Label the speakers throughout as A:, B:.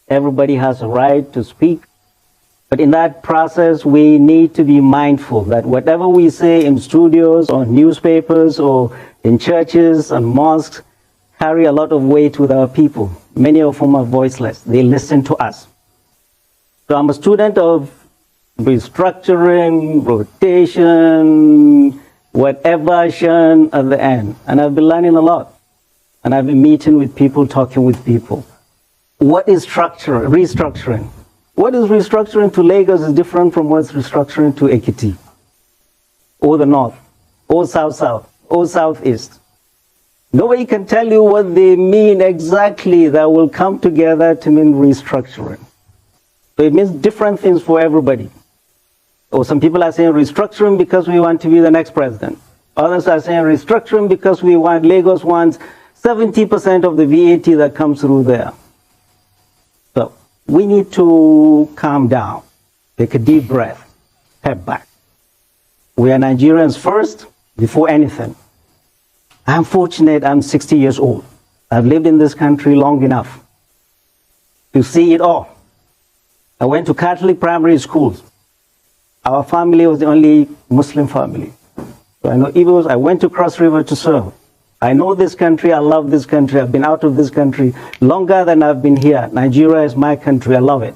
A: Everybody has a right to speak. But in that process, we need to be mindful that whatever we say in studios or newspapers or in churches and mosques carry a lot of weight with our people. Many of whom are voiceless. They listen to us. So I'm a student of restructuring, rotation, whatever shown at the end. And I've been learning a lot. And I've been meeting with people, talking with people. What is restructuring? What is restructuring to Lagos is different from what's restructuring to Ekiti, or the North, or South-South, or Southeast. Nobody can tell you what they mean exactly that will come together to mean restructuring. So it means different things for everybody. Or some people are saying restructuring because we want to be the next president. Others are saying restructuring because Lagos wants 70% of the VAT that comes through there. So we need to calm down, take a deep breath, step back. We are Nigerians first, before anything. I'm fortunate I'm 60 years old. I've lived in this country long enough to see it all. I went to Catholic primary schools. Our family was the only Muslim family. So I know Igbos. I went to Cross River to serve. I know this country. I love this country. I've been out of this country longer than I've been here. Nigeria is my country. I love it.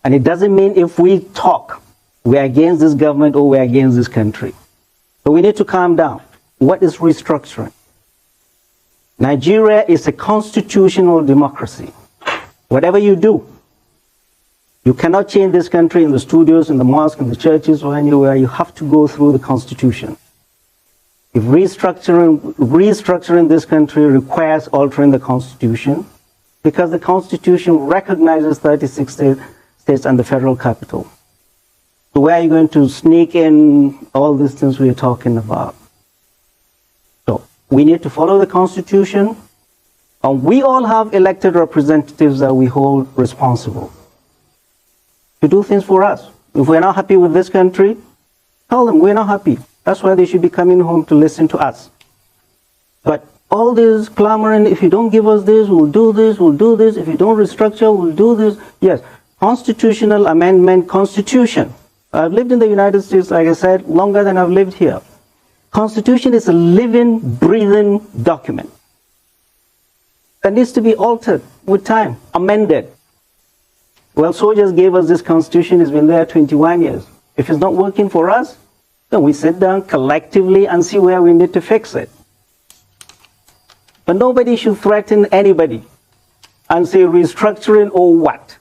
A: And it doesn't mean if we talk, we're against this government or we're against this country. So we need to calm down. What is restructuring? Nigeria is a constitutional democracy. Whatever you do, you cannot change this country in the studios, in the mosques, in the churches, or anywhere. You have to go through the constitution. If restructuring this country requires altering the constitution, because the constitution recognizes 36 states and the federal capital. So where are you going to sneak in all these things we're talking about? So we need to follow the constitution, and we all have elected representatives that we hold responsible to do things for us. If we're not happy with this country, tell them we're not happy. That's why they should be coming home to listen to us. But all this clamoring, if you don't give us this, we'll do this, we'll do this. If you don't restructure, we'll do this. Yes, constitutional amendment, constitution. I've lived in the United States, like I said, longer than I've lived here. Constitution is a living, breathing document that needs to be altered with time, amended. Well, soldiers gave us this constitution. It's been there 21 years. If it's not working for us, then we sit down collectively and see where we need to fix it. But nobody should threaten anybody and say restructuring or what?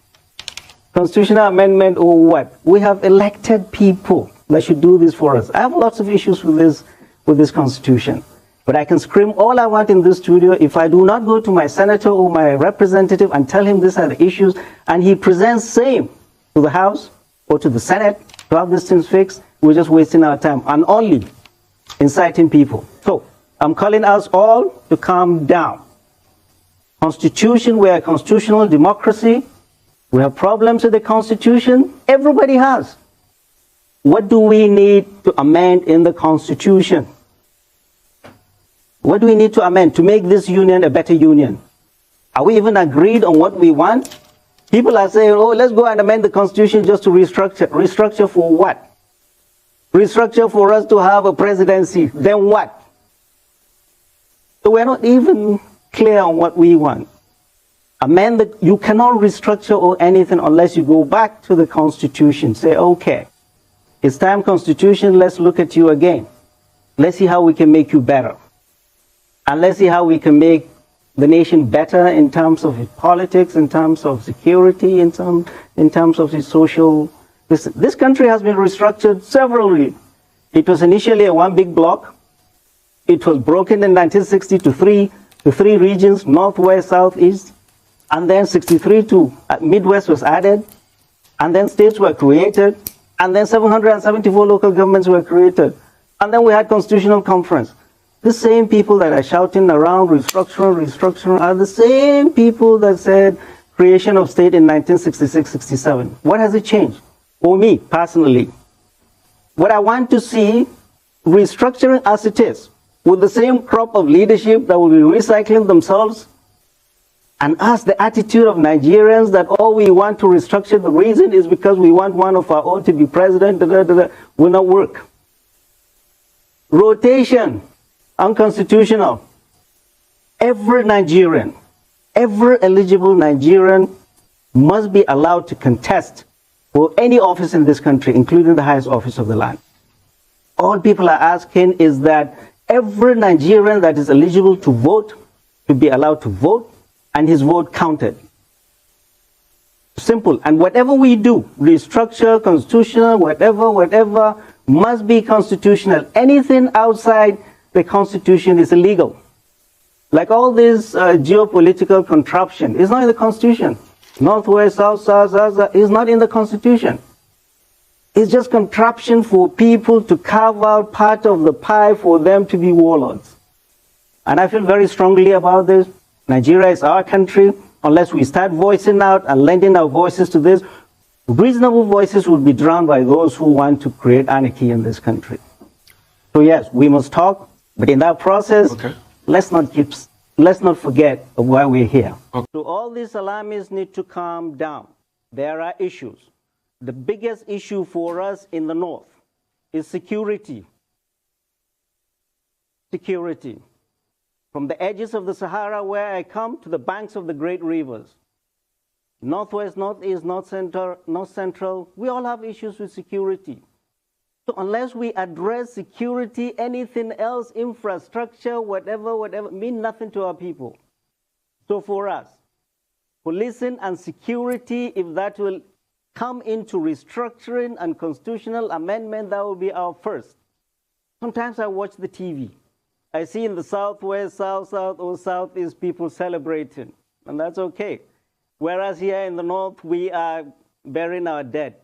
A: Constitutional amendment or what? We have elected people that should do this for us. I have lots of issues with this constitution. But I can scream all I want in this studio. If I do not go to my senator or my representative and tell him these are the issues, and he presents same to the House or to the Senate to have these things fixed, we're just wasting our time and only inciting people. So I'm calling us all to calm down. Constitution, we're a constitutional democracy. We have problems with the Constitution. Everybody has. What do we need to amend in the Constitution? What do we need to amend to make this union a better union? Are we even agreed on what we want? People are saying, oh, let's go and amend the Constitution just to restructure. Restructure for what? Restructure for us to have a presidency. Then what? So we're not even clear on what we want. You cannot restructure or anything unless you go back to the Constitution. Say, okay, it's time, Constitution, let's look at you again. Let's see how we can make you better. And let's see how we can make the nation better in terms of its politics, in terms of security, in terms of its social. This country has been restructured severally. It was initially a one big block. It was broken in 1960 to three regions, North, West, South, East. And then 63 to Midwest was added. And then states were created. And then 774 local governments were created. And then we had Constitutional Conference. The same people that are shouting around restructuring are the same people that said creation of state in 1966-67. What has it changed? For me, personally, what I want to see, restructuring as it is, with the same crop of leadership that will be recycling themselves And us, the attitude of Nigerians that all we want to restructure, the reason is because we want one of our own to be president, will not work. Rotation, unconstitutional. Every Nigerian, every eligible Nigerian must be allowed to contest for any office in this country, including the highest office of the land. All people are asking is that every Nigerian that is eligible to vote to be allowed to vote and his vote counted. Simple. And whatever we do, restructure, constitutional, whatever, must be constitutional. Anything outside the Constitution is illegal. Like all this geopolitical contraption is not in the Constitution. Northwest, South, is not in the Constitution. It's just contraption for people to carve out part of the pie for them to be warlords. And I feel very strongly about this. Nigeria is our country. Unless we start voicing out and lending our voices to this, reasonable voices will be drowned by those who want to create anarchy in this country. So yes, we must talk, but in that process, let's not forget why we're here. So all these alarmists need to calm down. There are issues. The biggest issue for us in the north is security. Security. From the edges of the Sahara where I come to the banks of the great rivers. Northwest, northeast, north central, we all have issues with security. So unless we address security, anything else, infrastructure, whatever, mean nothing to our people. So for us, policing and security, if that will come into restructuring and constitutional amendment, that will be our first. Sometimes I watch the TV. I see in the southwest, south, or southeast people celebrating, and that's okay. Whereas here in the north, we are burying our dead.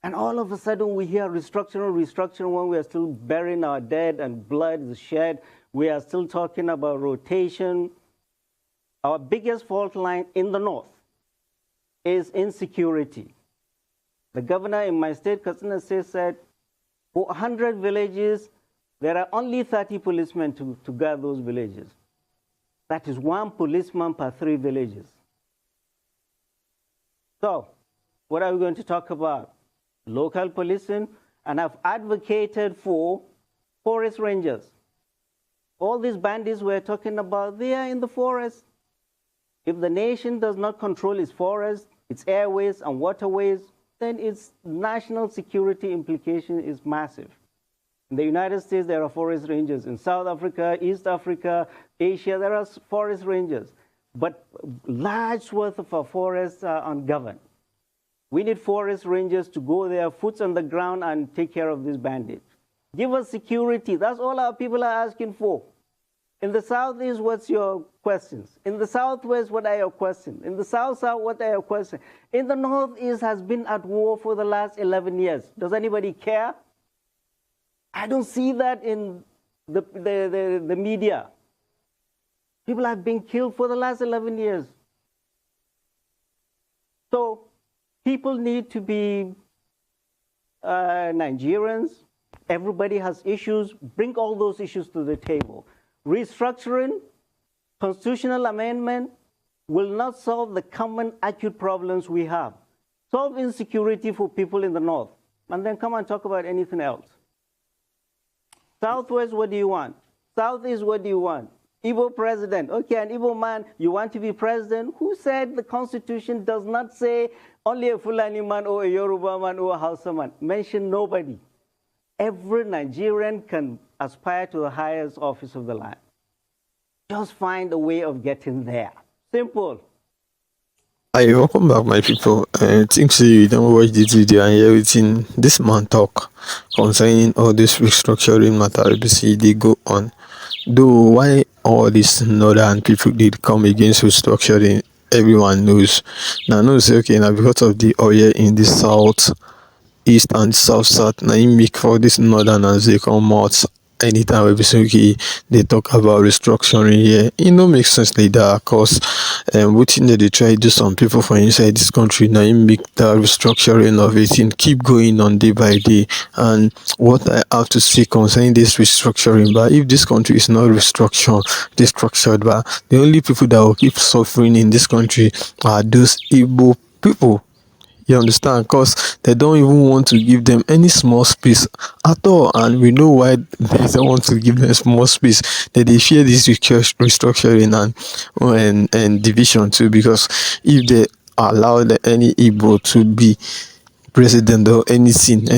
A: And all of a sudden, we hear restructuring when we are still burying our dead and blood is shed. We are still talking about rotation. Our biggest fault line in the north is insecurity. The governor in my state, Katsina State, said, for 100 villages, there are only 30 policemen to guard those villages. That is one policeman per 3 villages. So, what are we going to talk about? Local policing, and I've advocated for forest rangers. All these bandits we're talking about, they are in the forest. If the nation does not control its forests, its airways and waterways, then its national security implication is massive. In the United States, there are forest rangers. In South Africa, East Africa, Asia, there are forest rangers. But large swaths of our forests are ungoverned. We need forest rangers to go there, foots on the ground, and take care of these bandits. Give us security. That's all our people are asking for. In the Southeast, what's your questions? In the Southwest, what are your questions? In the South, what are your questions? In the Northeast has been at war for the last 11 years. Does anybody care? I don't see that in the media. People have been killed for the last 11 years. So people need to be Nigerians. Everybody has issues. Bring all those issues to the table. Restructuring, constitutional amendment will not solve the common acute problems we have. Solve insecurity for people in the north, and then come and talk about anything else. Southwest, what do you want? Southeast, what do you want? Igbo president. Okay, an Igbo man, you want to be president? Who said the Constitution does not say only a Fulani man or a Yoruba man or a Hausa man? Mention nobody. Every Nigerian can aspire to the highest office of the land. Just find a way of getting there. Simple.
B: Hi, welcome back, my people. I think so you don't watch this video and everything. This man talk concerning all this restructuring matter. You see, they go on. Though why all these northern people did come against restructuring, everyone knows. Now knows okay now because of the oil in the south, east and south. Now you make for this northerners they come out anytime wey be say okay dey talk about restructuring here, e no make sense like that. Cause wetin dem dey try do some people for inside this country na im make that restructuring of a thing keep going on day by day. And what I have to say concerning this restructuring, but if this country is not restructured, but the only people that will keep suffering in this country are those Igbo people. You understand? Because they don't even want to give them any small space at all, and we know why they don't want to give them small space. That they fear this restructuring and division too. Because if they allow any Igbo to be president or anything,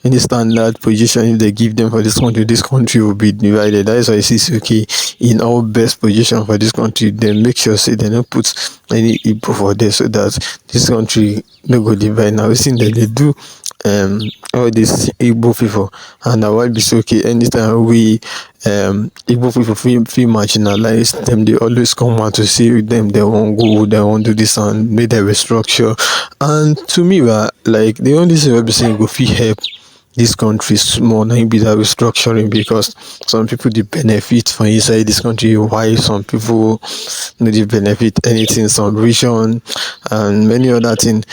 B: any standard position, if they give them for this country will be divided. That is why it is okay in all best position for this country, they make sure say they don't put any Igbo for there, so that this country no go divide. Now we see that they do all these Igbo people, and why be so okay anytime we Igbo people feel marginalized, them they always come out to say with them they won't go, they won't do this and make them restructure. And to me, like the only thing we be saying go feel help this country small na be that restructuring, because some people dey benefit from inside this country while some people no dey benefit anything, some region and many other things.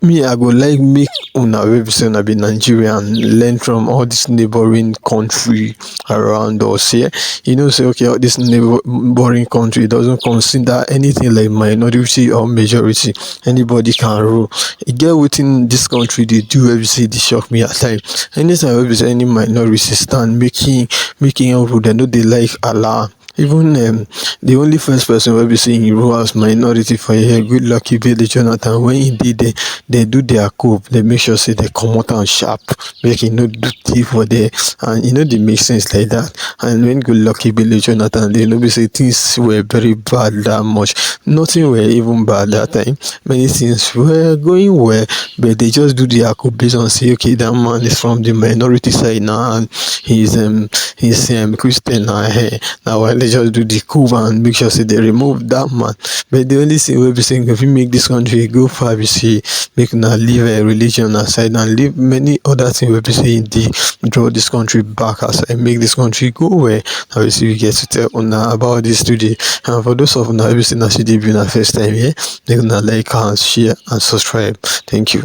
B: Me, I go like make una wey be say una be Nigerian learn from all this neighboring country around us here. You know, say okay, all this neighboring country doesn't consider anything like minority or majority. Anybody can rule. E get wetin this country dey do wey be say dey shock me at times. Anytime wey be say any minority stand making rule, dem no dey like allow. Even the only first person wey be saying he rule as minority for here, good lucky Billy Jonathan, when he did they do their coup, they make sure say they come out and sharp, make no do thief for there, and they make sense like that. And when good lucky Billy Jonathan, they be say things were very bad that much. Nothing were even bad that time. Many things were going well, but they just do their coup based on say okay, that man is from the minority side now, and he's Christian now why they just do the coup and make sure say they remove that man. But the only thing we be saying, if you make this country go far, we see make now leave a religion aside and leave many other things we be saying the draw this country back as and make this country go where now we see we get to tell una about this today. And for those of una who be saying that should be na first time here, make una like and share and subscribe. Thank you.